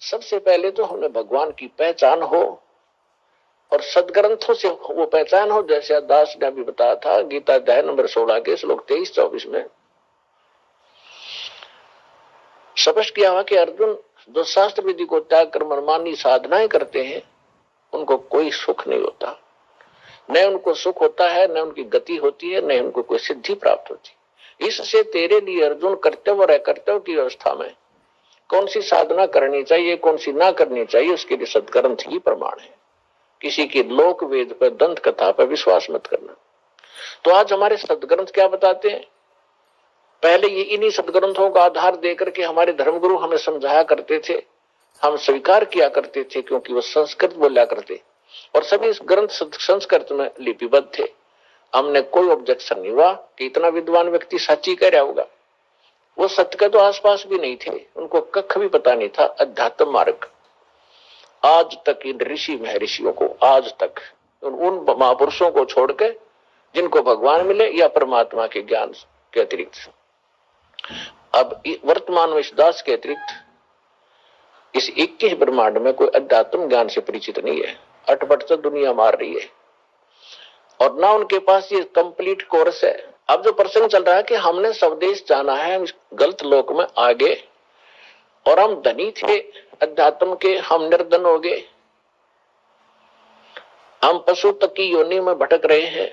सबसे पहले तो हमें भगवान की पहचान हो और सदग्रंथों से वो पहचान हो। जैसे दास ने अभी बताया था गीता अध्याय नंबर 16 के श्लोक 23-24 में स्पष्ट किया हुआ कि अर्जुन जो शास्त्र विधि को त्याग कर मनमानी साधनाएं करते हैं उनको कोई सुख नहीं होता, न उनको सुख होता है, न उनकी गति होती है, न उनको कोई सिद्धि प्राप्त होती। इससे तेरे लिए अर्जुन कर्तव्य और अकर्तव्य की व्यवस्था में कौन सी साधना करनी चाहिए, कौन सी ना करनी चाहिए, उसके लिए सदग्रंथ ही प्रमाण है। किसी की लोक वेद पर, दंत कथा पर विश्वास मत करना। तो आज हमारे सदग्रंथ क्या बताते हैं? पहले ये इन्हीं सदग्रंथों का आधार देकर के हमारे धर्मगुरु हमें समझाया करते थे, हम स्वीकार किया करते थे, क्योंकि वो संस्कृत बोला करते और सभी इस ग्रंथ संस्कृत में लिपिबद्ध थे। हमने कोई ऑब्जेक्शन नहीं हुआ कि इतना विद्वान व्यक्ति सच्ची कह रहा होगा। वो सत्य के तो आसपास भी नहीं थे, उनको कख भी पता नहीं था अध्यात्म मार्ग। आज तक इन ऋषि महर्षियों को, आज तक उन महापुरुषों को छोड़कर जिनको भगवान मिले या परमात्मा के ज्ञान के अतिरिक्त, अब वर्तमान में इस दास के अतिरिक्त इस 21 ब्रह्मांड में कोई अध्यात्म ज्ञान से परिचित नहीं है। अटपट तो दुनिया मार रही है और ना उनके पास ये कंप्लीट कोर्स है। अब जो प्रसंग चल रहा है कि हमने स्वदेश जाना है, हम गलत लोक में आगे और हम धनी थे अध्यात्म के, हम निर्धन हो गए, हम पशु तक की योनि में भटक रहे हैं,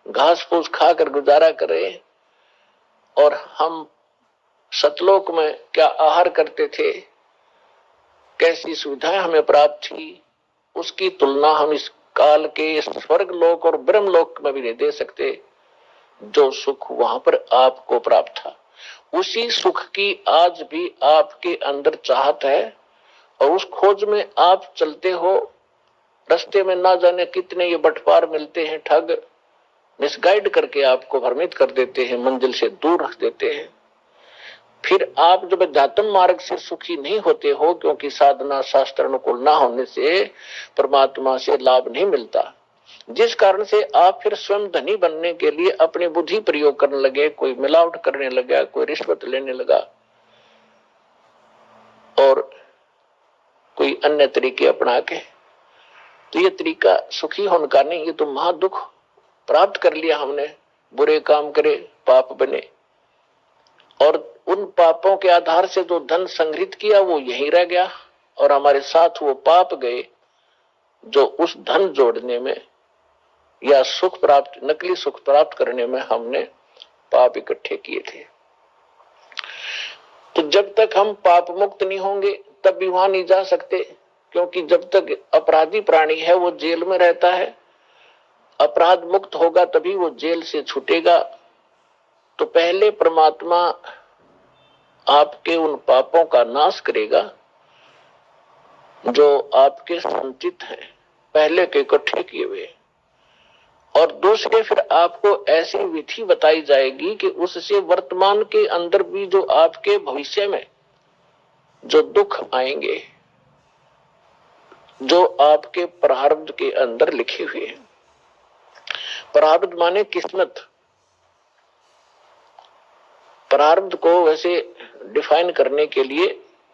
घास फूस खाकर गुजारा कर रहे हैं। और हम सतलोक में क्या आहार करते थे, कैसी सुविधाएं हमें प्राप्त थी, उसकी तुलना हम इस काल के स्वर्ग लोक और ब्रह्म लोक में भी नहीं दे सकते। जो सुख वहां पर आपको प्राप्त था, उसी सुख की आज भी आपके अंदर चाहत है और उस खोज में आप चलते हो। रास्ते में ना जाने कितने ये बटपार मिलते हैं, ठग मिसगाइड करके आपको भ्रमित कर देते हैं, मंजिल से दूर रख देते हैं। फिर आप जब अध्यात्म मार्ग से सुखी नहीं होते हो, क्योंकि साधना शास्त्र अनुकूल ना होने से परमात्मा से लाभ नहीं मिलता, जिस कारण से आप फिर स्वयं धनी बनने के लिए अपनी बुद्धि प्रयोग करने लगे, कोई मिलावट करने लगा, कोई रिश्वत लेने लगा और कोई अन्य तरीके अपना के। तो ये तरीका सुखी होने का नहीं, ये तो महादुख प्राप्त कर लिया हमने। बुरे काम करे, पाप बने और उन पापों के आधार से जो धन संग्रहित किया वो यहीं रह गया और हमारे साथ वो पाप गए जो उस धन जोड़ने में या सुख प्राप्त, नकली सुख प्राप्त करने में हमने पाप इकट्ठे किए थे। तो जब तक हम पाप मुक्त नहीं होंगे तब भी वहां नहीं जा सकते, क्योंकि जब तक अपराधी प्राणी है वो जेल में रहता है। अपराध मुक्त होगा तभी वो जेल से छूटेगा। तो पहले परमात्मा आपके उन पापों का नाश करेगा जो आपके संचित हैं, पहले के इकट्ठे किए हुए, और दूसरे फिर आपको ऐसी विधि बताई जाएगी कि उससे वर्तमान के अंदर भी जो आपके भविष्य में जो दुख आएंगे, जो आपके प्रारब्ध के अंदर लिखे हुए हैं। प्रारब्ध माने किस्मत। प्रारब्ध को वैसे डिफाइन करने के लिए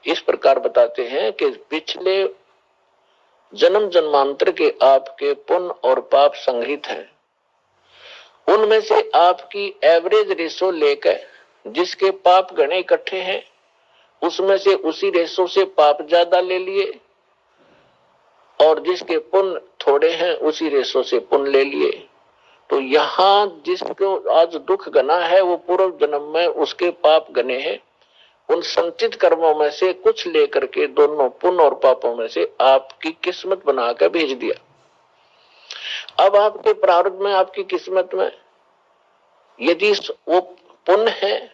इस प्रकार बताते हैं कि पिछले जन्म जन्मांतर के आपके पुण्य और पाप संग्रहित हैं, उनमें से आपकी एवरेज रेशो लेकर जिसके पाप गणे इकट्ठे हैं उसमें से उसी रेशो से पाप ज्यादा ले लिए और जिसके पुण्य थोड़े हैं उसी रेशो से पुण्य ले लिए। तो यहाँ जिसको आज दुख गना है वो पूर्व जन्म में उसके पाप गने हैं, उन संचित कर्मों में से कुछ लेकर के दोनों पुण्य और पापों में से आपकी किस्मत बनाकर भेज दिया। अब आपके प्रारब्ध में, आपकी किस्मत में यदि वो पुण्य है,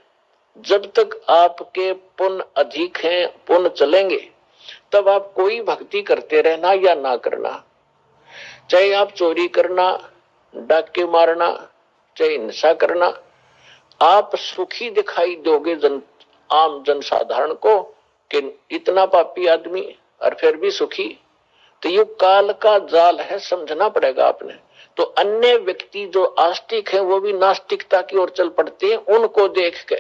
जब तक आपके पुण्य अधिक हैं, पुण्य चलेंगे, तब आप कोई भक्ति करते रहना या ना करना, चाहे आप चोरी करना, डाके मारना, चाहे हिंसा करना, आप सुखी दिखाई दोगे आम जनसाधारण को कि इतना पापी आदमी और फिर भी सुखी। तो ये काल का जाल है, समझना पड़ेगा आपने। तो अन्य व्यक्ति जो आस्तिक हैं वो भी नास्तिकता की ओर चल पड़ते हैं उनको देख के।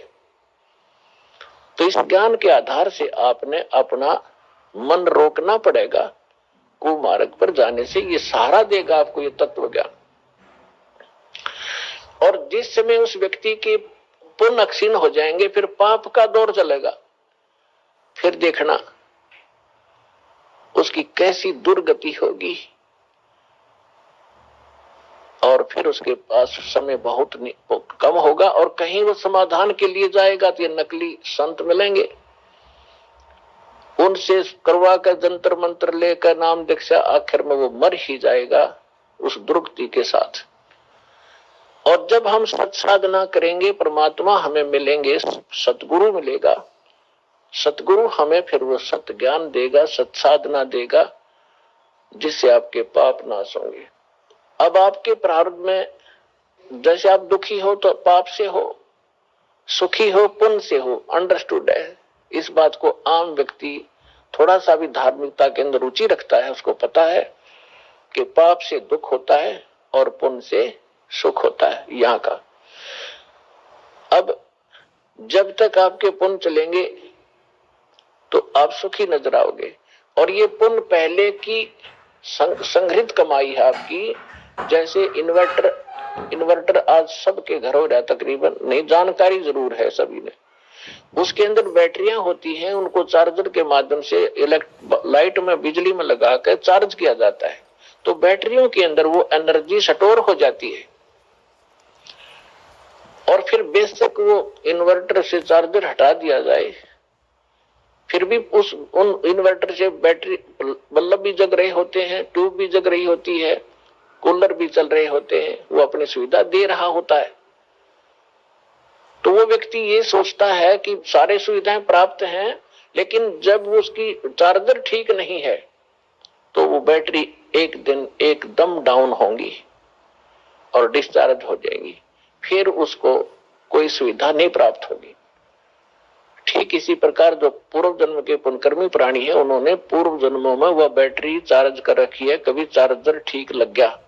तो इस ज्ञान के आधार से आपने अपना मन रोकना पड़ेगा कुमार्ग पर जाने से। ये सहारा देगा आपको ये तत्व ज्ञान। और जिस समय उस व्यक्ति के पुण्य क्षीण हो जाएंगे, फिर पाप का दौर चलेगा। फिर देखना उसकी कैसी दुर्गति होगी, और फिर उसके पास समय बहुत कम होगा। और कहीं वो समाधान के लिए जाएगा तो ये नकली संत मिलेंगे, उनसे करवा कर जंतर मंत्र लेकर नाम दीक्षा, आखिर में वो मर ही जाएगा उस दुर्गति के साथ। और जब हम सत साधना करेंगे, परमात्मा हमें मिलेंगे, सतगुरु मिलेगा। सतगुरु हमें फिर वो सत ज्ञान देगा, सत साधना देगा, जिससे आपके पाप नाश होंगे। अब आपके प्रारब्ध में जैसे आप दुखी हो तो पाप से हो, सुखी हो पुण्य से हो, अंडरस्टूड है। इस बात को आम व्यक्ति थोड़ा सा भी धार्मिकता के अंदर रुचि रखता है, उसको पता है कि पाप से दुख होता है और पुण्य से सुख होता है यहाँ का। अब जब तक आपके पुण्य चलेंगे तो आप सुखी नजर आओगे। और ये पुण्य पहले की संग्रहित कमाई है आपकी। जैसे इन्वर्टर आज सबके घरों रहा तकरीबन, नहीं जानकारी जरूर है सभी ने। उसके अंदर बैटरियां होती हैं, उनको चार्जर के माध्यम से लाइट में बिजली में लगाकर चार्ज किया जाता है। तो बैटरियों के अंदर वो एनर्जी स्टोर हो जाती है। और फिर बेशक वो इन्वर्टर से चार्जर हटा दिया जाए, फिर भी उन इन्वर्टर से बैटरी बल्ब भी जग रहे होते हैं, ट्यूब भी जग रही होती है, कूलर भी चल रहे होते हैं, वो अपनी सुविधा दे रहा होता है। तो वो व्यक्ति ये सोचता है कि सारे सुविधाएं प्राप्त हैं, लेकिन जब उसकी चार्जर ठीक नहीं है तो वो बैटरी एक दिन एकदम डाउन होंगी और डिस्चार्ज हो जाएगी, फिर उसको कोई सुविधा नहीं प्राप्त होगी। ठीक इसी प्रकार जो पूर्व जन्म के पुण्यकर्मी प्राणी है, उन्होंने पूर्व जन्मों में वह बैटरी चार्ज कर रखी है, कभी चार्जर ठीक लग गया।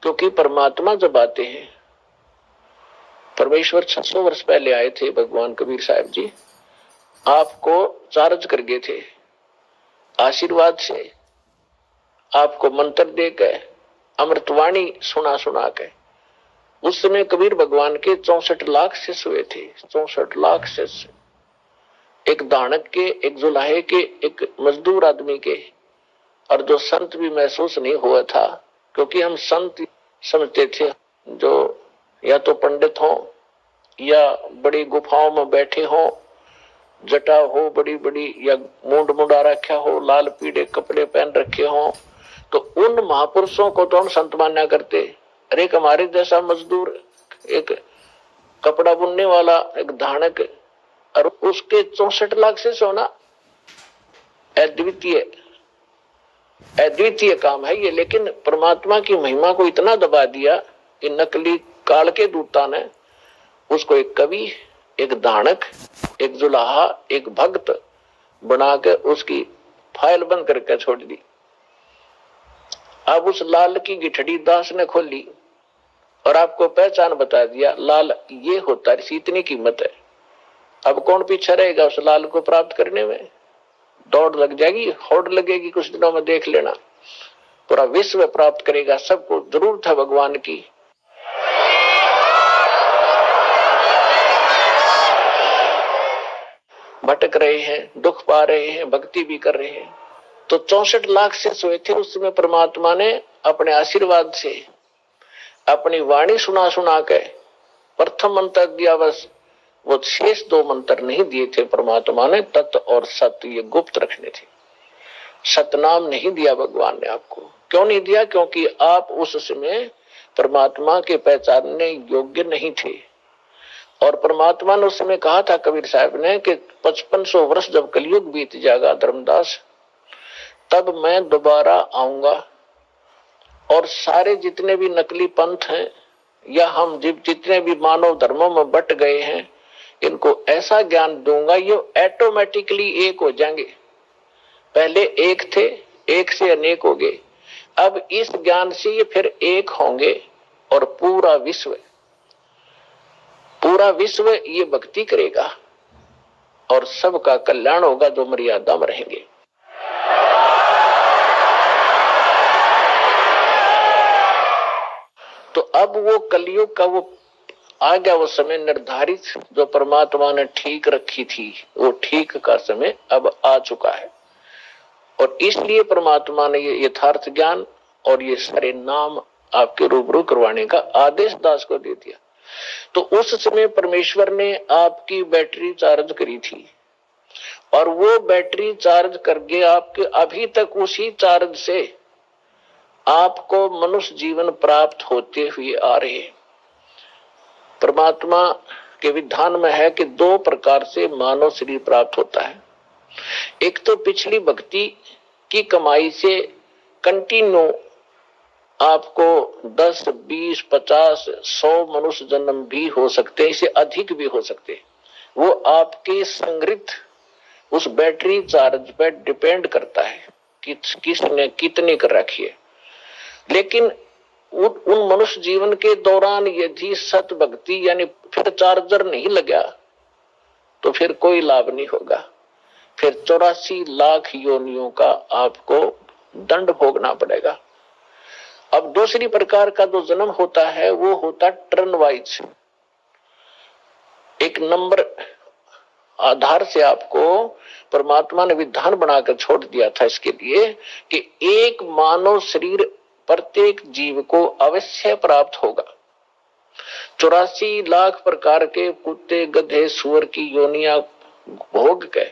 क्योंकि परमात्मा जब आते हैं, परमेश्वर 600 वर्ष पहले आए थे, भगवान कबीर साहब जी आपको चार्ज कर गए थे आशीर्वाद से, आपको मंत्र देकर, अमृतवाणी सुना सुना के। उस समय कबीर भगवान के 64 लाख शिष्य हुए थे, 64 लाख शिष्य, एक दानक के, एक जुलाहे के, एक मजदूर आदमी के। और जो संत भी महसूस नहीं हुआ था, क्योंकि हम संत समझते थे जो या तो पंडित हो या बड़ी गुफाओं में बैठे हो, जटा हो बड़ी बड़ी, या मूंड मुंडा रखा हो, लाल पीले कपड़े पहन रखे हो, तो उन महापुरुषों को तो हम संत मान्या करते। अरे हमारे जैसा मजदूर, एक कपड़ा बुनने वाला, एक धानक, और उसके 64 लाख से सोना, अद्वितीय काम है ये। लेकिन परमात्मा की महिमा को इतना दबा दिया इन नकली काल के दूता ने, उसको एक कवि, एक दानक, एक जुलाहा, एक भक्त बनाकर उसकी फाइल बंद करके छोड़ दी। अब उस लाल की गिठड़ी दास ने खोली और आपको पहचान बता दिया, लाल ये होता है, इतनी कीमत है। अब कौन पीछे रहेगा उस लाल को प्राप्त करने में? दौड़ लग जाएगी, होड़ लगेगी, कुछ दिनों में देख लेना। पूरा विश्व प्राप्त करेगा, सबको जरूरत है भगवान की। भटक रहे हैं, दुख पा रहे हैं, भक्ति भी कर रहे हैं। तो 64 लाख से सोए थे। उस समय परमात्मा ने अपने आशीर्वाद से अपनी वाणी सुना सुना के प्रथम मंत्र दिया, बस वो शेष 2 मंत्र नहीं दिए थे परमात्मा ने। तत् और सत्य ये गुप्त रखने थे। सतनाम नहीं दिया भगवान ने आपको। क्यों नहीं दिया? क्योंकि आप उस समय परमात्मा के पहचानने योग्य नहीं थे। और परमात्मा ने उस समय कहा था कबीर साहब ने कि 5500 वर्ष जब कलयुग बीत जाएगा धर्मदास, तब मैं दोबारा आऊंगा और सारे जितने भी नकली पंथ हैं या हम जितने भी मानव धर्मों में बट गए हैं, इनको ऐसा ज्ञान दूंगा ये ऑटोमेटिकली एक हो जाएंगे। पहले एक थे, एक से अनेक हो गए। अब इस ज्ञान से ये फिर एक होंगे और पूरा विश्व ये भक्ति करेगा और सबका कल्याण होगा जो मर्यादा में रहेंगे। तो अब वो कलयुग का वो आ गया, वो समय निर्धारित जो परमात्मा ने ठीक रखी थी, वो ठीक का समय अब आ चुका है। और इसलिए परमात्मा ने ये यथार्थ ज्ञान और ये सारे नाम आपके रूबरू करवाने का आदेश दास को दे दिया। तो उस समय परमेश्वर ने आपकी बैटरी चार्ज करी थी और वो बैटरी चार्ज करके आपके अभी तक उसी चार्ज से आपको मनुष्य जीवन प्राप्त होते हुए आ रहे। परमात्मा के विधान में है कि दो प्रकार से मानव शरीर प्राप्त होता है। एक तो पिछली भक्ति की कमाई से कंटिन्यू आपको 10, 20, 50, 100 मनुष्य जन्म भी हो सकते हैं, इससे अधिक भी हो सकते हैं। वो आपके संग्रहित उस बैटरी चार्ज पर डिपेंड करता है कि किसने कितने कर रखी है। लेकिन उन मनुष्य जीवन के दौरान यदि सत भक्ति यानी फिर चार्जर नहीं लगा तो फिर कोई लाभ नहीं होगा। फिर 84 लाख योनियों का आपको दंड भोगना पड़ेगा। अब दूसरी प्रकार का जो जन्म होता है वो होता टर्न वाइज। एक नंबर आधार से आपको परमात्मा ने विधान बनाकर छोड़ दिया था इसके लिए कि एक मानव शरीर प्रत्येक जीव को अवश्य प्राप्त होगा। 84 लाख प्रकार के कुत्ते, गधे, सुअर की योनियां भोग के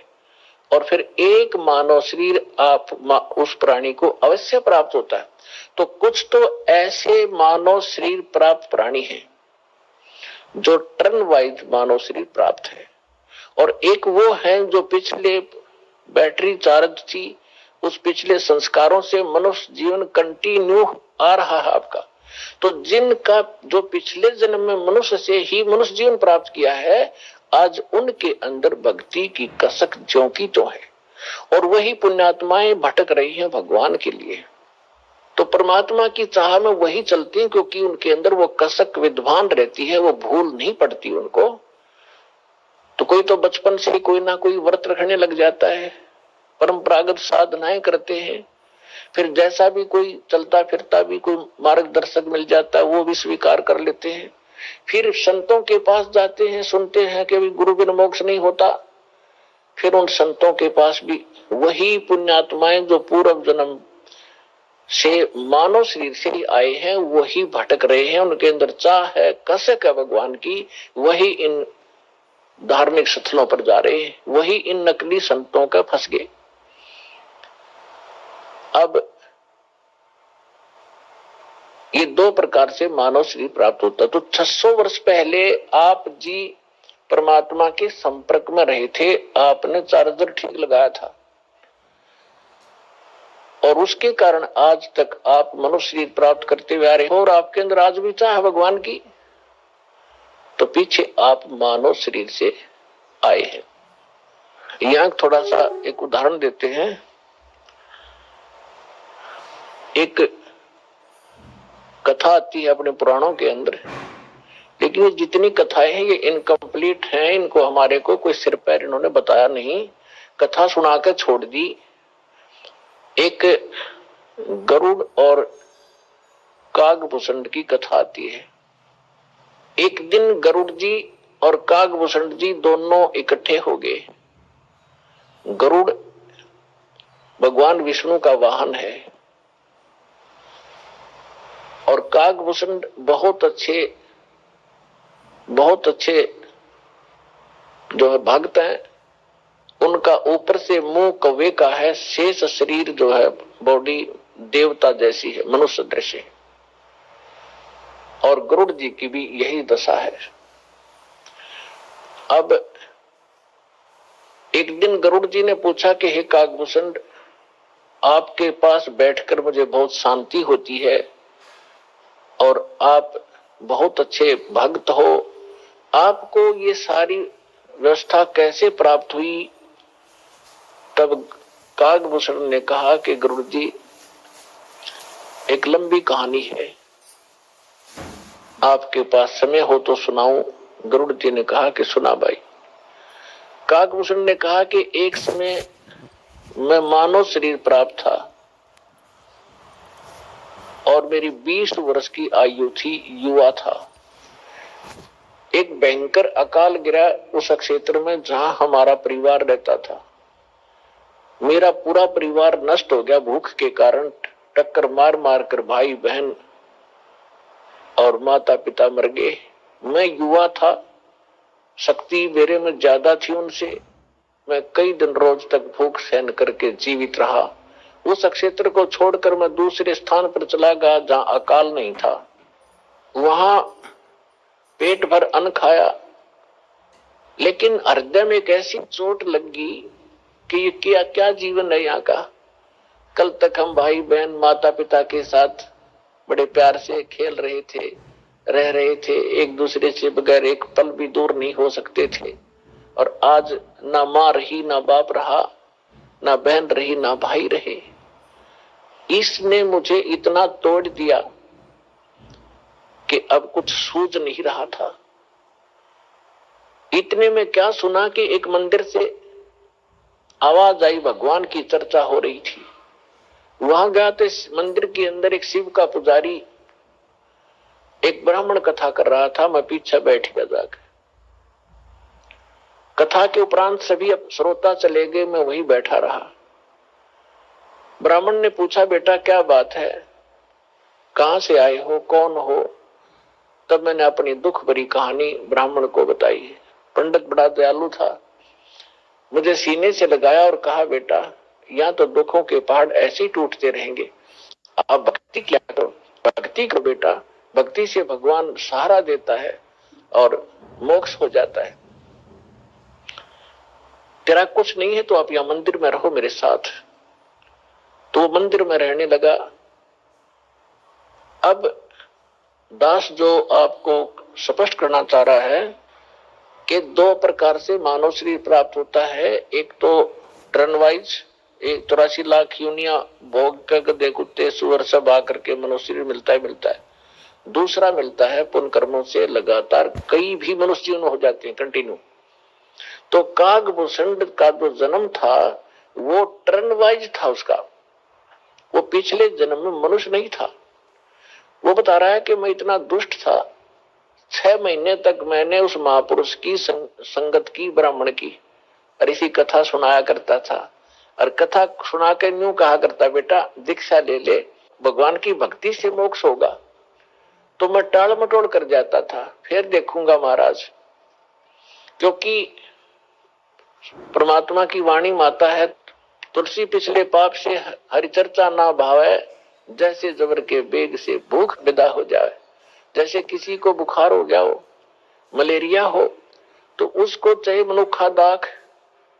और फिर एक मानव शरीर आप उस प्राणी को अवश्य प्राप्त होता है। तो कुछ तो ऐसे मानव शरीर प्राप्त प्राणी हैं जो टर्न वाइज मानव शरीर प्राप्त है, और एक वो है जो पिछले बैटरी चार्ज थी, उस पिछले संस्कारों से मनुष्य जीवन कंटिन्यू आ रहा है आपका। तो जिनका जो पिछले जन्म में मनुष्य से ही मनुष्य जीवन प्राप्त किया है, आज उनके अंदर भक्ति की कसक ज्यों की तो है, और वही पुण्यात्माएं भटक रही हैं भगवान के लिए। तो परमात्मा की चाह में वही चलती हैं क्योंकि उनके अंदर वो कसक विद्वान रहती है, वो भूल नहीं पड़ती उनको। तो कोई तो बचपन से कोई ना कोई व्रत रखने लग जाता है, परंपरागत साधनाएं करते हैं, फिर जैसा भी कोई चलता फिरता भी कोई मार्गदर्शक मिल जाता है वो भी स्वीकार कर लेते हैं। फिर संतों के पास जाते हैं, सुनते हैं कि गुरु बिन मोक्ष नहीं होता। फिर उन संतों के पास भी वही पुण्यात्माएं जो पूर्व जन्म से मानव शरीर से ही आए हैं वही भटक रहे हैं, उनके अंदर चाह है, कसक है भगवान की, वही इन धार्मिक स्थलों पर जा रहे हैं, वही इन नकली संतों का फंस गए। अब ये दो प्रकार से मानव शरीर प्राप्त होता। तो 600 वर्ष पहले आप जी परमात्मा के संपर्क में रहे थे, आपने चार्जर ठीक लगाया था और उसके कारण आज तक आप मनुष्य शरीर प्राप्त करते हुए आ रहे हो, और आपके अंदर आज भी चाह है भगवान की। तो पीछे आप मानव शरीर से आए हैं। यहां थोड़ा सा एक उदाहरण देते हैं। एक कथा आती है अपने पुराणों के अंदर, लेकिन ये जितनी कथाएं हैं ये इनकम्प्लीट हैं, इनको हमारे को कोई सिर पैर इन्होंने बताया नहीं, कथा सुनाकर छोड़ दी। एक गरुड़ और कागभूषण की कथा आती है। एक दिन गरुड़ जी और कागभूषण जी दोनों इकट्ठे हो गए। गरुड़ भगवान विष्णु का वाहन है और कागभूषण बहुत अच्छे जो है भक्त हैं। उनका ऊपर से मुंह कौवे का है, शेष शरीर जो है बॉडी देवता जैसी है, मनुष्य दृश्य है। और गरुड़ जी की भी यही दशा है। अब एक दिन गरुड़ जी ने पूछा कि हे कागभूषण, आपके पास बैठकर मुझे बहुत शांति होती है और आप बहुत अच्छे भक्त हो, आपको ये सारी व्यवस्था कैसे प्राप्त हुई? तब कागभूषण ने कहा कि गरुड़ जी, एक लंबी कहानी है, आपके पास समय हो तो सुनाऊं? गरुड़ जी ने कहा कि सुना भाई। कागभूषण ने कहा कि एक समय मैं मानव शरीर प्राप्त था और मेरी 20 वर्ष की आयु थी, युवा था। एक भयंकर अकाल गिरा उस क्षेत्र में जहां हमारा परिवार रहता था। मेरा पूरा परिवार नष्ट हो गया भूख के कारण। टक्कर मार मार कर भाई बहन और माता पिता मर गए। मैं युवा था, शक्ति मेरे में ज्यादा थी उनसे। मैं कई दिन रोज तक भूख सहन करके जीवित रहा। उस क्षेत्र को छोड़कर मैं दूसरे स्थान पर चला गया जहां अकाल नहीं था। वहां पेट भर अन्न खाया, लेकिन हृदय में एक ऐसी चोट लगी कि ये क्या क्या जीवन है यहाँ का। कल तक हम भाई बहन माता पिता के साथ बड़े प्यार से खेल रहे थे, रह रहे थे, एक दूसरे से बगैर एक पल भी दूर नहीं हो सकते थे। और आज ना माँ रही, ना बाप रहा, ना बहन रही, ना भाई रहे। इसने मुझे इतना तोड़ दिया कि अब कुछ सूझ नहीं रहा था। इतने में क्या सुना कि एक मंदिर से आवाज आई, भगवान की चर्चा हो रही थी। वहां गया तो इस मंदिर के अंदर एक शिव का पुजारी एक ब्राह्मण कथा कर रहा था। मैं पीछे बैठ गया जाकर। कथा के उपरांत सभी अब श्रोता चले गए, मैं वहीं बैठा रहा। ब्राह्मण ने पूछा, बेटा क्या बात है, कहां से आए हो, कौन हो? तब मैंने अपनी दुख भरी कहानी ब्राह्मण को बताई। पंडित बड़ा दयालु था, मुझे सीने से लगाया और कहा, बेटा यहाँ तो दुखों के पहाड़ ऐसे ही टूटते रहेंगे, आप भक्ति किया करो, भक्ति करो बेटा। भक्ति से भगवान सहारा देता है और मोक्ष हो जाता है। तेरा कुछ नहीं है तो आप यहाँ मंदिर में रहो मेरे साथ। तो मंदिर में रहने लगा। अब दास जो आपको स्पष्ट करना चाह रहा है कि 2 प्रकार से मानव शरीर प्राप्त होता है। एक तो टर्न वाइज, 83 लाख यूनिया भोग कर गधे कुत्ते सुअर सब आकर के मनुष्य शरीर मिलता है। दूसरा मिलता है पुण्य कर्मों से लगातार कई भी मनुष्य जीवन हो जाते हैं कंटिन्यू। तो कागभूषण का जो जन्म था वो टर्न वाइज था उसका, वो पिछले जन्म में मनुष्य नहीं था। वो बता रहा है कि मैं इतना दुष्ट था, 6 महीने तक मैंने उस महापुरुष की संगत की, ब्राह्मण की, और इसी कथा सुनाया करता था। और कथा सुना के यूं कहा करता, बेटा दीक्षा ले ले, भगवान की भक्ति से मोक्ष होगा। तो मैं टाल मटोल कर जाता था, फिर देखूंगा महाराज, क्योंकि परमात्मा की वाणी माता है, तुलसी पिछले पाप से हरिचर्चा ना भावे, जैसे जबर के बेग से भूख विदा हो जाए। जैसे किसी को बुखार हो गया हो, मलेरिया हो, तो उसको चाहे मनुखा दाख,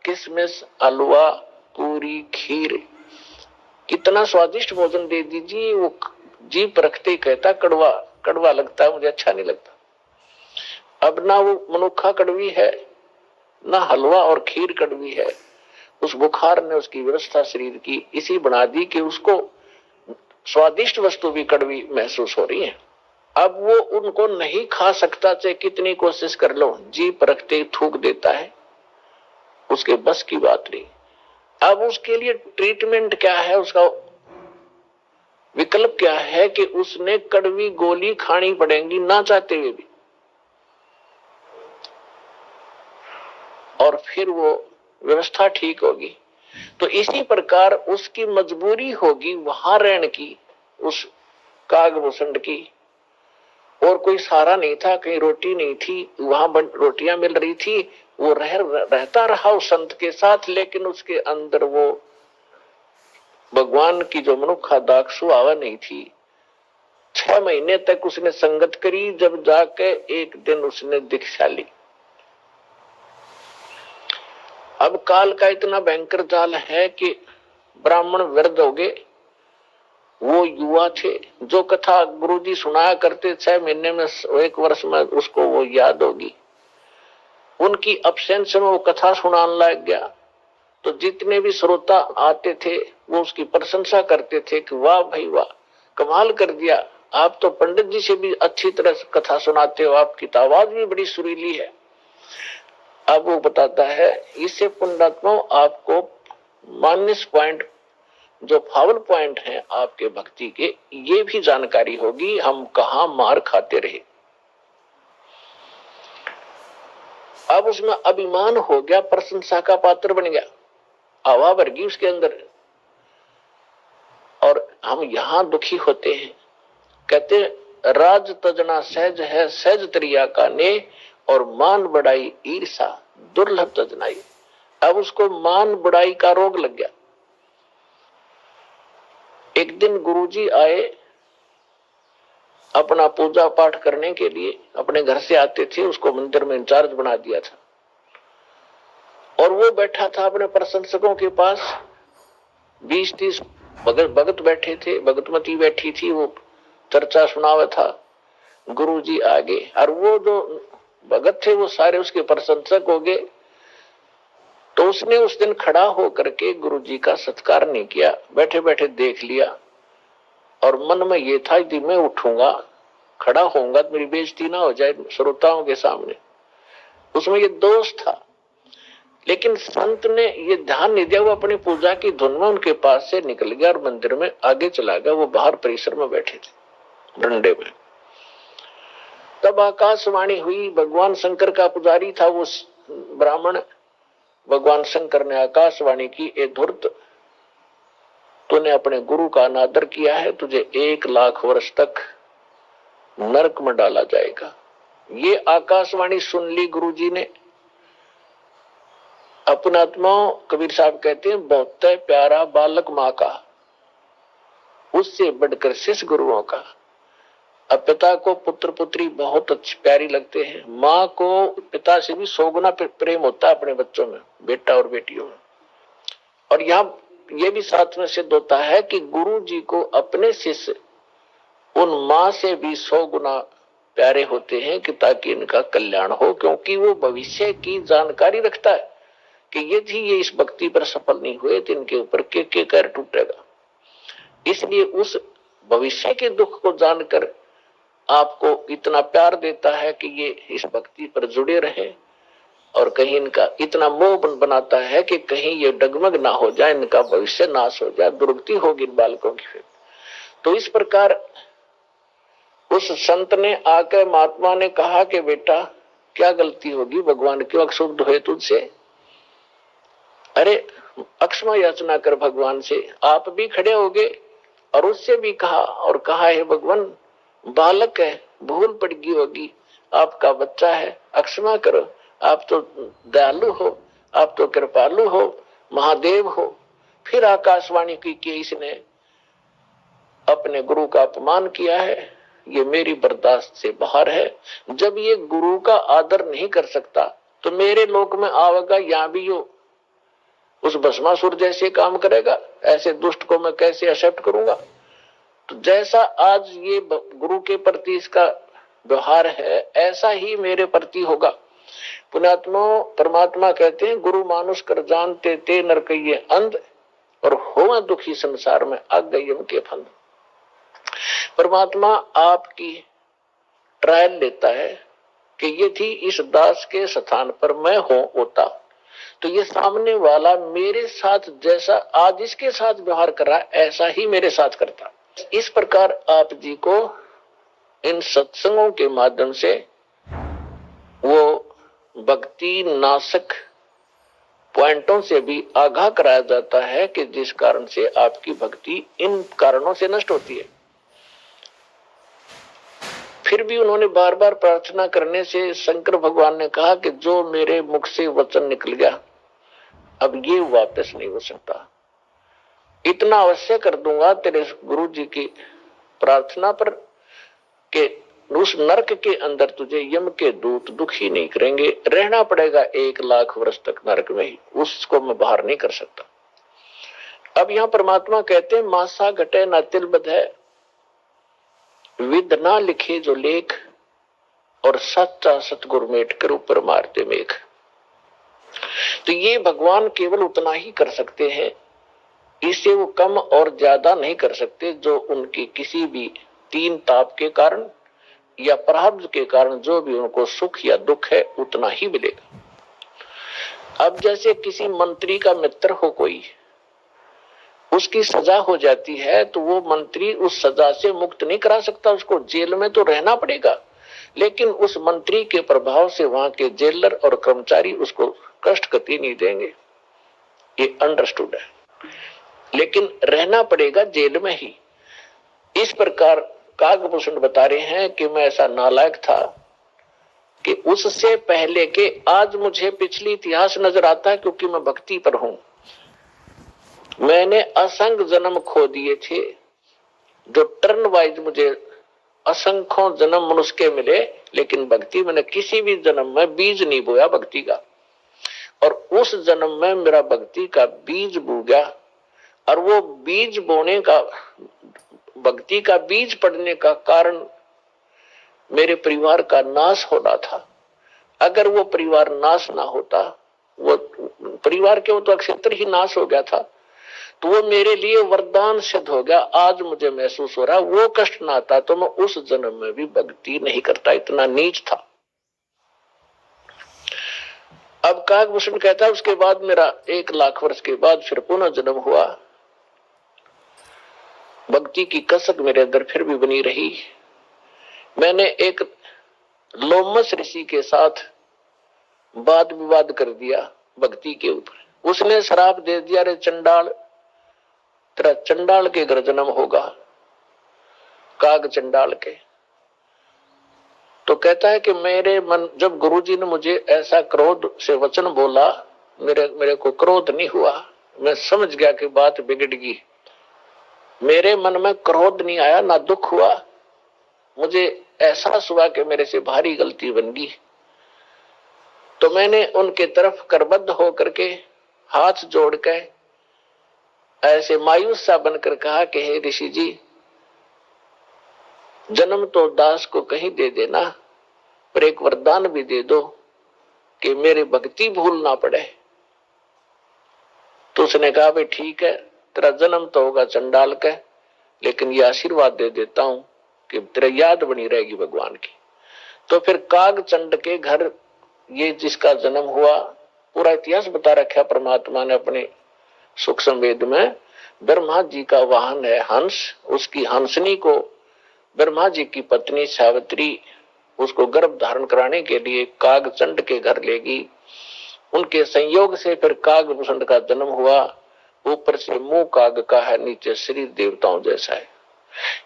किशमिश, हलवा, पूरी, खीर, कितना स्वादिष्ट भोजन दे दीजिए, वो जीभ रखते कहता कड़वा कड़वा लगता है, मुझे अच्छा नहीं लगता। अब ना वो मनुखा कड़वी है, ना हलवा और खीर कड़वी है। उस बुखार ने उसकी व्यवस्था शरीर की इसी बना दी कि उसको स्वादिष्ट वस्तु भी कड़वी महसूस हो रही है। अब वो उनको नहीं खा सकता, चाहे कितनी कोशिश कर लो, जीभ रखते थूक देता है, उसके बस की बात नहीं। अब उसके लिए ट्रीटमेंट क्या है, उसका विकल्प क्या है कि उसने कड़वी गोली खानी पड़ेगी ना चाहते हुए भी, और फिर वो व्यवस्था ठीक होगी। तो इसी प्रकार उसकी मजबूरी होगी वहां रहने की, उस कागभूषण की। और कोई सहारा नहीं था, कहीं रोटी नहीं थी, वहां रोटियां मिल रही थी, वो रहता रहा उस संत के साथ, लेकिन उसके अंदर वो भगवान की जो मनुखा दाख सुहावा नहीं थी। 6 महीने तक उसने संगत करी, जब जाके एक दिन उसने दीक्षा ली। अब काल का इतना भयंकर जाल है कि ब्राह्मण वृद्ध हो गए, वो युवा थे। जो कथा गुरुजी सुनाया करते 6 महीने में, 1 वर्ष में उसको वो याद होगी। उनकी अब्सेंस में वो कथा सुनाने लग गया, तो जितने भी श्रोता आते थे वो उसकी प्रशंसा करते थे कि वाह भाई वाह, कमाल कर दिया, आप तो पंडित जी से भी अच्छी तरह कथा सुनाते हो, आपकी तो आवाज भी बड़ी सुरीली है। अब वो बताता है, इससे पुण्यात्मा आपको -पॉइंट जो फावल पॉइंट हैं आपके भक्ति के, ये भी जानकारी होगी, हम कहां मार खाते रहे। अब उसमें अभिमान हो गया, प्रशंसा का पात्र बन गया, हवा भर गई उसके अंदर, और हम यहां दुखी होते हैं। कहते राज तजना सहज है, सहज त्रिया का ने, और मान बढ़ाई ईर्षा दुर्लभ तजनाई। अब उसको मान बढ़ाई का रोग लग गया। एक दिन गुरुजी आए अपना पूजा पाठ करने के लिए, अपने घर से आते थे, उसको मंदिर में इंचार्ज बना दिया था, और वो बैठा था अपने प्रशंसकों के पास। 20-30 भगत बैठे थे, भगतमती बैठी थी, वो चर्चा सुनावा था। गुरुजी आगे, और वो जो भगत थे वो सारे उसके प्रशंसक हो गए। तो उसने उस दिन खड़ा होकर के गुरुजी का सत्कार नहीं किया, बैठे बैठे देख लिया, और मन में ये था कि मैं उठूंगा, खड़ा होऊंगा तो मेरी बेइज्जती ना हो जाए श्रोताओं के सामने। उसमें ये दोष था। लेकिन संत ने ये ध्यान नहीं दिया, वो अपनी पूजा की धुन में उनके पास से निकल गया और मंदिर में आगे चला गया। वो बाहर परिसर में बैठे थे डंडे में। तब आकाशवाणी हुई। भगवान शंकर का पुजारी था वो ब्राह्मण। भगवान शंकर ने आकाशवाणी की, ए धूर्त, तूने अपने गुरु का अनादर किया है, तुझे 1 लाख वर्ष तक नरक में डाला जाएगा। ये आकाशवाणी सुन ली गुरुजी ने। अपना आत्मा कबीर साहब कहते हैं, बहुत प्यारा बालक माँ का, उससे बढ़कर शिष्य गुरुओं का। अब पिता को पुत्र पुत्री बहुत अच्छी प्यारी लगते हैं, माँ को पिता से भी 100 गुना प्रेम होता है अपने बच्चों में, बेटा और बेटियों में। और यहाँ ये भी साथ में सिद्ध होता है कि गुरु जी को अपने शिष्य उन माँ से भी 100 गुना प्यारे होते हैं, कि ताकि इनका कल्याण हो, क्योंकि वो भविष्य की जानकारी रखता है कि यदि ये इस भक्ति पर सफल नहीं हुए तो इनके ऊपर के कर टूटेगा। इसलिए उस भविष्य के दुख को जानकर आपको इतना प्यार देता है कि ये इस भक्ति पर जुड़े रहें, और कहीं इनका इतना मोह बनाता है कि कहीं ये डगमग ना हो जाए, इनका भविष्य नाश हो जाए, दुर्गति होगी इन बालकों की। फिर तो इस प्रकार उस संत ने आकर महात्मा ने कहा कि बेटा क्या गलती होगी, भगवान क्यों अक्षुब्ध हुए तुझसे? अरे अक्षमा याचना कर भगवान से। आप भी खड़े हो गए और उससे भी कहा, और कहा है भगवान बालक है, भूल पड़ गई होगी, आपका बच्चा है, अक्षमा करो, आप तो दयालु हो, आप तो कृपालु हो, महादेव हो। फिर आकाशवाणी की कि इसने अपने गुरु का अपमान किया है, ये मेरी बर्दाश्त से बाहर है। जब ये गुरु का आदर नहीं कर सकता तो मेरे लोक में आवेगा, यहां भी यो उस भस्मासुर जैसे काम करेगा। ऐसे दुष्ट को मैं कैसे एक्सेप्ट करूंगा? तो जैसा आज ये गुरु के प्रति इसका व्यवहार है, ऐसा ही मेरे प्रति होगा। पुण्यात्मा परमात्मा कहते हैं, गुरु मानुष कर जानते ते नरकइये अंध, और हो दुखी संसार में आ गई उनके फंद। परमात्मा आपकी ट्रायल लेता है कि यदि इस दास के स्थान पर मैं होता तो ये सामने वाला मेरे साथ जैसा आज इसके साथ व्यवहार कर रहा है, ऐसा ही मेरे साथ करता। इस प्रकार आप जी को इन सत्संगों के माध्यम से वो भक्ति नाशक पॉइंटों से भी आगाह कराया जाता है कि जिस कारण से आपकी भक्ति इन कारणों से नष्ट होती है। फिर भी उन्होंने बार बार प्रार्थना करने से शंकर भगवान ने कहा कि जो मेरे मुख से वचन निकल गया अब ये वापस नहीं हो सकता। इतना अवश्य कर दूंगा तेरे गुरु जी की प्रार्थना पर कि उस नरक के अंदर तुझे यम के दूत दुखी नहीं करेंगे। रहना पड़ेगा 1 लाख वर्ष तक नरक में ही, उसको मैं बाहर नहीं कर सकता। अब यहां परमात्मा कहते हैं, मासा घटे ना तिल बध है, विद ना लिखे जो लेख, और सच्चा सतगुरु मेट कर ऊपर मारते मेघ। तो ये भगवान केवल उतना ही कर सकते हैं, इससे वो कम और ज्यादा नहीं कर सकते। जो उनकी किसी भी 3 ताप के कारण या प्रारब्ध के कारण जो भी उनको सुख या दुख है उतना ही मिलेगा। अब जैसे किसी मंत्री का मित्र हो कोई, उसकी सजा हो जाती है तो वो मंत्री उस सजा से मुक्त नहीं करा सकता, उसको जेल में तो रहना पड़ेगा, लेकिन उस मंत्री के प्रभाव से वहां के जेलर और कर्मचारी उसको कष्ट कति नहीं देंगे, ये अंडरस्टूड है, लेकिन रहना पड़ेगा जेल में ही। इस प्रकार काकभूषण बता रहे हैं कि मैं ऐसा नालायक था कि उससे पहले के आज मुझे पिछली इतिहास नजर आता है, क्योंकि मैं भक्ति पर हूं। मैंने असंख्य जन्म खो दिए थे, जो टर्न वाइज मुझे असंख्यों जन्म मनुष्य के मिले, लेकिन भक्ति मैंने किसी भी जन्म में बीज नहीं बोया भक्ति का, और उस जन्म में मेरा भक्ति का बीज बो गया। और वो बीज बोने का, भक्ति का बीज पड़ने का कारण मेरे परिवार का नाश होना था। अगर वो परिवार नाश ना होता, वो परिवार के वो तो अक्षेत्र ही नाश हो गया था, तो वो मेरे लिए वरदान सिद्ध हो गया। आज मुझे महसूस हो रहा वो कष्ट ना आता तो मैं उस जन्म में भी भक्ति नहीं करता, इतना नीच था। अब काकभूषण कहता है उसके बाद मेरा 1,00,000 वर्ष के बाद फिर पुनः जन्म हुआ, भक्ति की कसक मेरे अंदर फिर भी बनी रही। मैंने एक लोमस ऋषि के साथ वाद विवाद कर दिया भक्ति के ऊपर। उसने श्राप दे दिया, रे चंडाल, तेरा चंडाल के घर जन्म होगा, काग चंडाल के। तो कहता है कि मेरे मन, जब गुरुजी ने मुझे ऐसा क्रोध से वचन बोला, मेरे को क्रोध नहीं हुआ, मैं समझ गया कि बात बिगड़ गई। मेरे मन में क्रोध नहीं आया, ना दुख हुआ, मुझे एहसास हुआ कि मेरे से भारी गलती बन गई। तो मैंने उनके तरफ करबद्ध होकर के हाथ जोड़ के ऐसे मायूस सा बनकर कहा कि हे ऋषि जी, जन्म तो दास को कहीं दे देना, पर एक वरदान भी दे दो कि मेरी भक्ति भूल ना पड़े। तो उसने कहा भाई ठीक है, तेरा जन्म तो होगा चंडाल का, लेकिन ये आशीर्वाद दे देता हूं कि तेरा याद बनी रहेगी भगवान की। तो फिर काग चंड के घर ये जिसका जन्म हुआ, पूरा इतिहास बता रखा परमात्मा ने अपने सूक्ष्म वेद में। ब्रह्मा जी का वाहन है हंस, उसकी हंसनी को ब्रह्मा जी की पत्नी सावित्री उसको गर्भ धारण कराने के लिए काग चंड के घर लेगी। उनके संयोग से फिर काकभूषण का जन्म हुआ। ऊपर से मुंह काग का है, नीचे शरीर देवताओं जैसा है।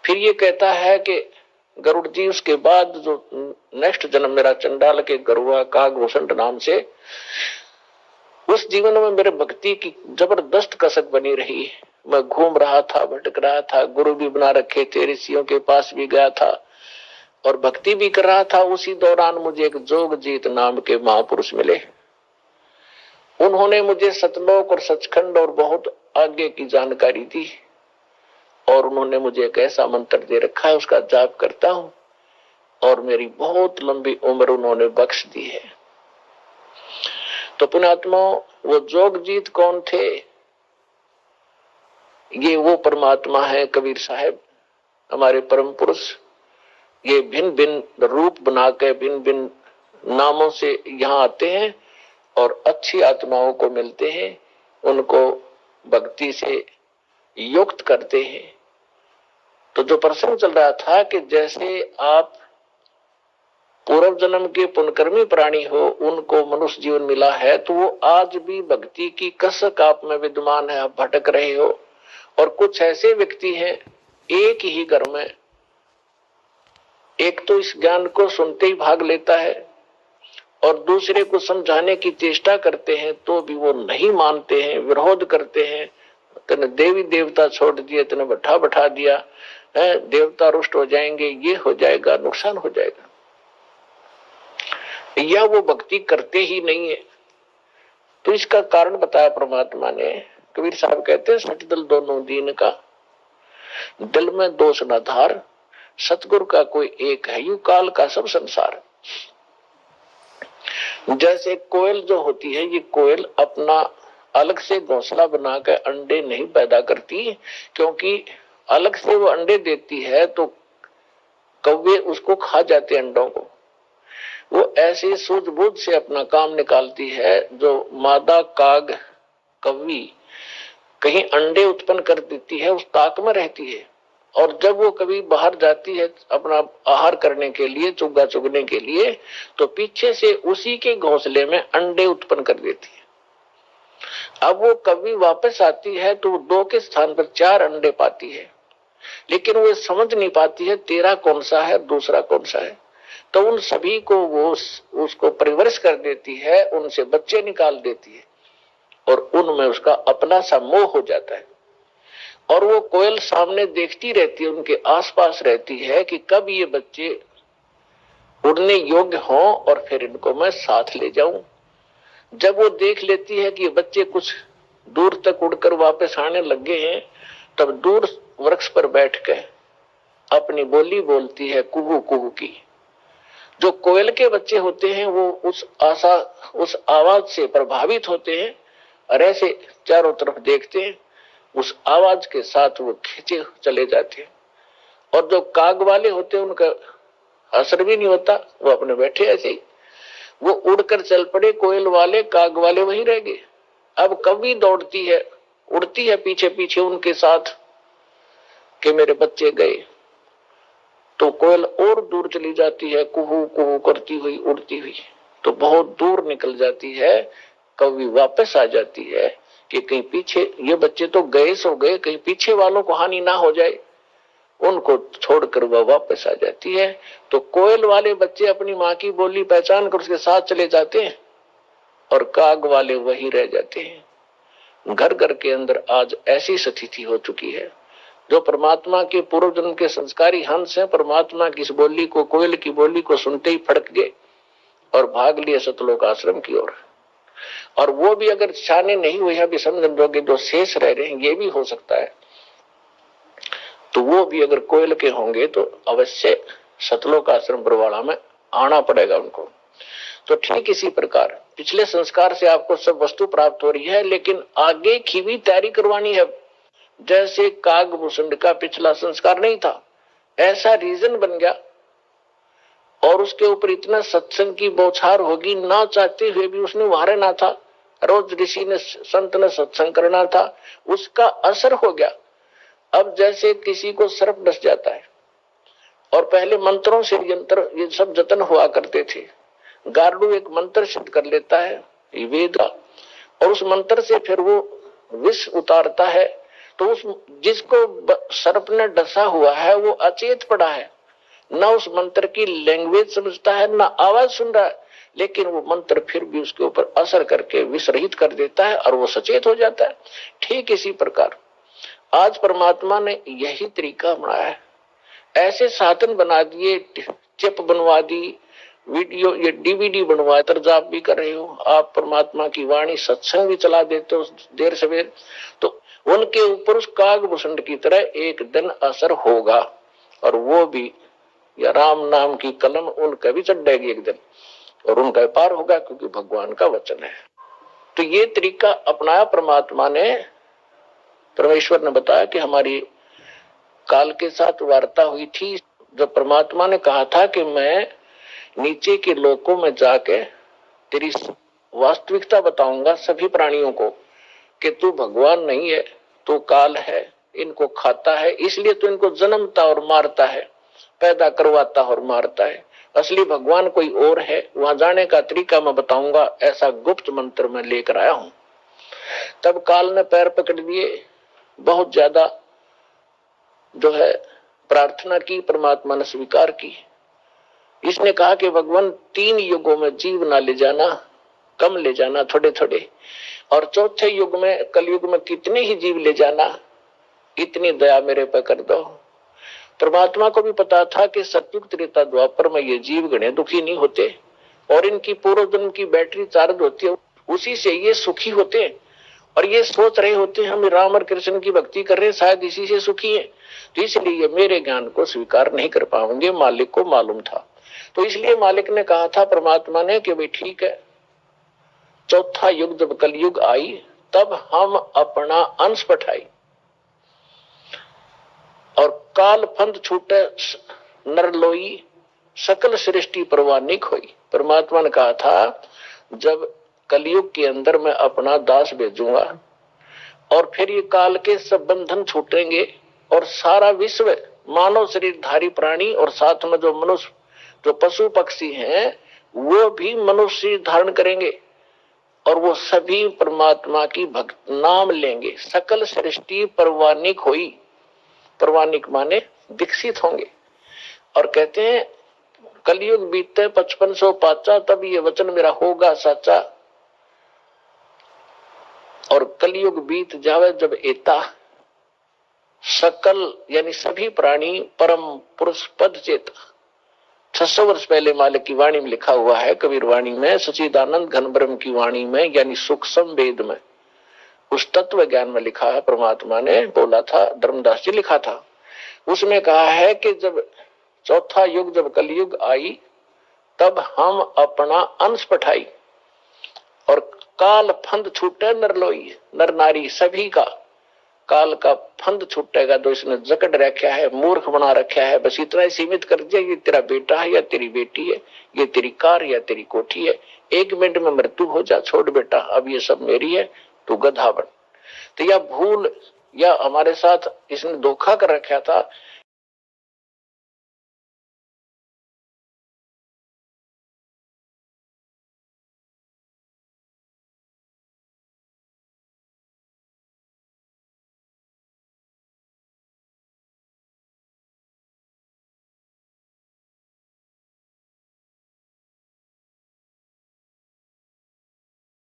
फिर ये कहता है कि गरुड़ जी उसके बाद जो नेक्स्ट जन्म मेरा चंडाल के घर हुआ काकभूषण नाम से, उस जीवन में मेरे भक्ति की जबरदस्त कसक बनी रही। मैं घूम रहा था, भटक रहा था, गुरु भी बना रखे थे, ऋषियों के पास भी गया था और भक्ति भी कर रहा था। उसी दौरान मुझे एक जोगजीत नाम के महापुरुष मिले। उन्होंने मुझे सतलोक और सचखंड और बहुत आगे की जानकारी दी, और उन्होंने मुझे एक ऐसा मंत्र दे रखा है, उसका जाप करता हूं और मेरी बहुत लंबी उम्र उन्होंने बख्श दी है। तो पुण्यात्मा, वो जोगजीत कौन थे? ये वो परमात्मा है कबीर साहब, हमारे परम पुरुष। ये भिन्न भिन्न रूप बना के भिन्न भिन्न नामों से यहाँ आते हैं और अच्छी आत्माओं को मिलते हैं, उनको भक्ति से युक्त करते हैं। तो जो प्रसंग चल रहा था कि जैसे आप पूर्व जन्म के पुण्यकर्मी प्राणी हो, उनको मनुष्य जीवन मिला है, तो वो आज भी भक्ति की कसक आप में विद्यमान है, आप भटक रहे हो। और कुछ ऐसे व्यक्ति हैं एक ही घर में, एक तो इस ज्ञान को सुनते ही भाग लेता है और दूसरे को समझाने की चेष्टा करते हैं तो भी वो नहीं मानते हैं, विरोध करते हैं। तने देवी देवता छोड़ दिए, तने बैठा बैठा दिया है, देवता रुष्ट हो जाएंगे, ये हो जाएगा, नुकसान हो जाएगा, या वो भक्ति करते ही नहीं है। तो इसका कारण बताया परमात्मा ने। कबीर साहब कहते हैं, सच दिल दोनों दीन का, दिल में दोष न धार, सतगुरु का कोई एक है, यू काल का सब संसार। जैसे कोयल जो होती है, ये कोयल अपना अलग से घोंसला बनाकर अंडे नहीं पैदा करती, क्योंकि अलग से वो अंडे देती है तो कौवे उसको खा जाते अंडों को। वो ऐसे सूझबूझ से अपना काम निकालती है। जो मादा काग कौवी कहीं अंडे उत्पन्न कर देती है, उस ताक में रहती है। और जब वो कभी बाहर जाती है अपना आहार करने के लिए, चुग्गा चुगने के लिए, तो पीछे से उसी के घोंसले में अंडे उत्पन्न कर देती है। अब वो कभी वापस आती है तो 2 के स्थान पर 4 अंडे पाती है, लेकिन वो समझ नहीं पाती है तेरा कौन सा है, दूसरा कौन सा है। तो उन सभी को वो उसको परिवरिश कर देती है, उनसे बच्चे निकाल देती है और उनमें उसका अपना सा मोह हो जाता है। और वो कोयल सामने देखती रहती है, उनके आसपास रहती है कि कब ये बच्चे उड़ने योग्य हों और फिर इनको मैं साथ ले जाऊं। जब वो देख लेती है कि ये बच्चे कुछ दूर तक उड़कर वापस आने लगे हैं, तब दूर वृक्ष पर बैठकर अपनी बोली बोलती है, कुहू कुहू की। जो कोयल के बच्चे होते हैं वो उस आवाज से प्रभावित होते हैं और ऐसे चारों तरफ देखते हैं, उस आवाज के साथ वो खींचे चले जाते हैं। और जो काग वाले होते हैं उनका असर भी नहीं होता, वो अपने बैठे ऐसे ही। वो उड़कर चल पड़े कोयल वाले, काग वाले वहीं रह गए। अब कभी दौड़ती है, उड़ती है पीछे पीछे उनके साथ कि मेरे बच्चे गए, तो कोयल और दूर चली जाती है, कुहू कुहू करती हुई उड़ती हुई, तो बहुत दूर निकल जाती है। कभी वापस आ जाती है कि कहीं पीछे ये बच्चे तो गए सो गए, कहीं पीछे वालों को हानि ना हो जाए, उनको छोड़कर वह वापस आ जाती है। तो कोयल वाले बच्चे अपनी माँ की बोली पहचान कर उसके साथ चले जाते हैं और काग वाले वहीं रह जाते हैं। घर घर के अंदर आज ऐसी स्थिति हो चुकी है। जो परमात्मा के पूर्व जन्म के संस्कारी हंस हैं, परमात्मा की इस बोली को, कोयल की बोली को सुनते ही फड़क गए और भाग लिए सतलोक आश्रम की ओर। और वो भी अगर शाने नहीं हुए हैं, समझन जोगे जो शेष रह रहे हैं, ये भी हो सकता है, तो वो भी अगर कोयल के होंगे तो अवश्य सतलोक आश्रम बरवाड़ा में आना पड़ेगा उनको। तो ठीक इसी प्रकार पिछले संस्कार से आपको सब वस्तु प्राप्त हो रही है, लेकिन आगे की भी तैयारी करवानी है। जैसे काग भूषण का पिछला संस्कार नहीं था, ऐसा रीजन बन गया और उसके ऊपर इतना सत्संग की बौछार होगी, ना चाहते हुए भी उसने वहां रहना था। रोज ऋषि ने, संत ने सत्संग करना था, उसका असर हो गया। अब जैसे किसी को सर्प डस जाता है और पहले मंत्रों से यंत्र ये सब जतन हुआ करते थे, गार्डू एक मंत्र सिद्ध कर लेता है वेद का, और उस मंत्र से फिर वो विष उतारता है। तो उस जिसको सर्प ने डसा हुआ है वो अचेत पड़ा है, ना उस मंत्र की लैंग्वेज समझता है, ना आवाज सुन रहा है, लेकिन वो मंत्र फिर भी उसके ऊपर असर करके विषरहित कर देता है और वो सचेत हो जाता है। ठीक इसी प्रकार आज परमात्मा ने यही तरीका बनाया है। ऐसे साधन बना दिए, चिप बनवा दी, वीडियो ये डीवीडी बनवा तरजाप भी कर रहे हो आप, परमात्मा की वाणी सत्संग भी चला देते हो देर सवेर, तो उनके ऊपर उस कागभूषण की तरह एक दिन असर होगा और वो भी या राम नाम की कलम उनका भी चढ़ेगी एक दिन और उनका पार होगा, क्योंकि भगवान का वचन है। तो ये तरीका अपनाया परमात्मा ने। परमेश्वर ने बताया कि हमारी काल के साथ वार्ता हुई थी जब परमात्मा ने कहा था कि मैं नीचे के लोकों में जाके तेरी वास्तविकता बताऊंगा सभी प्राणियों को कि तू भगवान नहीं है, तू काल है, इनको खाता है, इसलिए तू इनको जन्मता और मारता है, पैदा करवाता और मारता है, असली भगवान कोई और है। वहां जाने का तरीका मैं बताऊंगा, ऐसा गुप्त मंत्र मैं लेकर आया हूं। तब काल ने पैर पकड़ दिए, बहुत ज्यादा जो है प्रार्थना की, परमात्मा ने स्वीकार की। इसने कहा कि भगवान 3 युगों में जीव ना ले जाना, कम ले जाना थोड़े थोड़े, और चौथे युग में कलयुग में कितने ही जीव ले जाना, इतनी दया मेरे पर कर दो। परमात्मा को भी पता था कि सतयुग त्रेता द्वापर में ये जीव गणे दुखी नहीं होते और इनकी पूर्व जन्म की बैटरी चार्ज होती है, उसी से ये सुखी होते हैं और ये सोच रहे होते हैं हम राम और कृष्ण की भक्ति कर रहे हैं, शायद इसी से सुखी है, तो इसलिए ये मेरे ज्ञान को स्वीकार नहीं कर पाएंगे। मालिक को मालूम था, तो इसलिए मालिक ने कहा था परमात्मा ने कि भाई ठीक है, चौथा युग जब कलयुग आई तब हम अपना अंश पठाई और काल फंद छूटे नरलोई सकल सृष्टि परवानिक हुई। परमात्मा ने कहा था जब कलयुग के अंदर मैं अपना दास भेजूंगा और फिर ये काल के सब बंधन छूटेंगे और सारा विश्व मानव शरीरधारी प्राणी और साथ में जो मनुष्य जो पशु पक्षी हैं वो भी मनुष्य धारण करेंगे और वो सभी परमात्मा की भक्त नाम लेंगे। सकल सृष्टि परवानिक हुई, परवानिक माने विकसित होंगे। और कहते हैं कलयुग बीते 5500 पाचा तब ये वचन मेरा होगा साचा, और कलयुग बीत जावे जब एता सकल यानी सभी प्राणी परम पुरुष पद चेता। 600 वर्ष पहले मालिक की वाणी में लिखा हुआ है, कबीर वाणी में, सच्चिदानंद घन ब्रह्म की वाणी में यानी सूक्ष्म वेद में, उस तत्व ज्ञान में लिखा है, परमात्मा ने बोला था, धर्मदास जी लिखा था। उसमें कहा है कि जब चौथा युग जब कलयुग आई तब हम अपना अंश पठाई और काल फंद छूटे नरलोई, नर नारी सभी का काल का फंद छूटेगा। तो इसने जकड़ रखा है, मूर्ख बना रखा है, बस इतना ही सीमित कर दिया, ये तेरा बेटा है या तेरी बेटी है, ये तेरी कार या तेरी कोठी है, 1 मिनट में मृत्यु हो जा, छोड़ बेटा अब ये सब मेरी है, तू गधा बन। तो यह भूल या हमारे साथ इसने धोखा कर रखा था